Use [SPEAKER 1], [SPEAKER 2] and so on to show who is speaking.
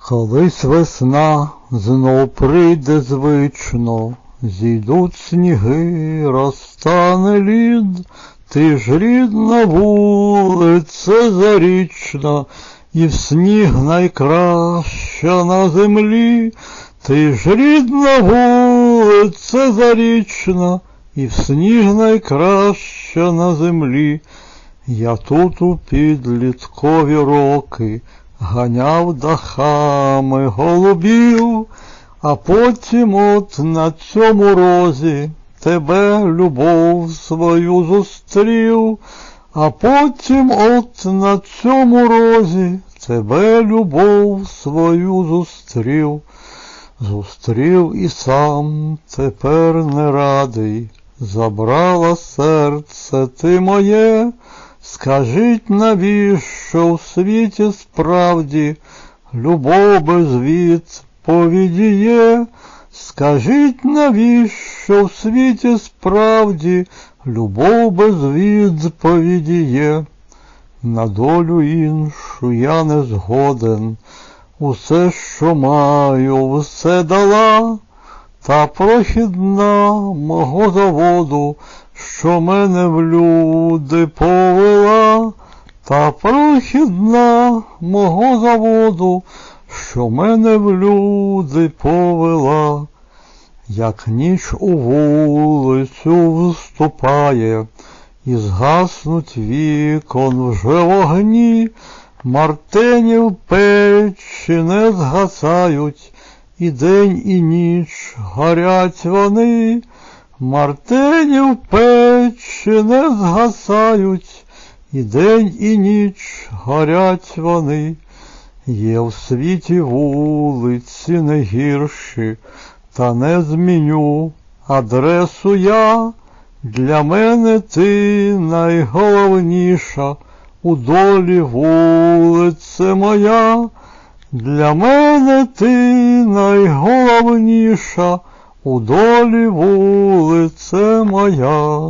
[SPEAKER 1] Колись весна знов прийде звично, зійдуть сніги, розтане лід, ти ж рідна вулиця Зарічна, і в сніг найкраща на землі. Ти ж рідна вулиця Зарічна, і в сніг найкраща на землі. Я тут у підліткові роки ганяв дахами голубів, а потім от на цьому розі тебе, любов свою, зустрів, а потім от на цьому розі тебе, любов свою, зустрів. Зустрів і сам тепер не радий, забрала серце ти моє. Скажіть, навіщо в світі справді любов без відповіді є? Скажіть, навіщо в світі справді любов без відповіді є? На долю іншу я не згоден, усе, що маю, все дала, та прохідна мого заводу, що мене в люди повела, та прохідна мого заводу, що мене в люди повела. Як ніч у вулицю вступає, і згаснуть вікон вже вогні, мартені в печі не згасають, і день, і ніч горять вони. Мартені в печі не згасають, і день, і ніч горять вони. Є в світі вулиці не гірші, та не зміню адресу я. Для мене ти найголовніша, у долі вулице моя. Для мене ти найголовніша, у долі вулице моя.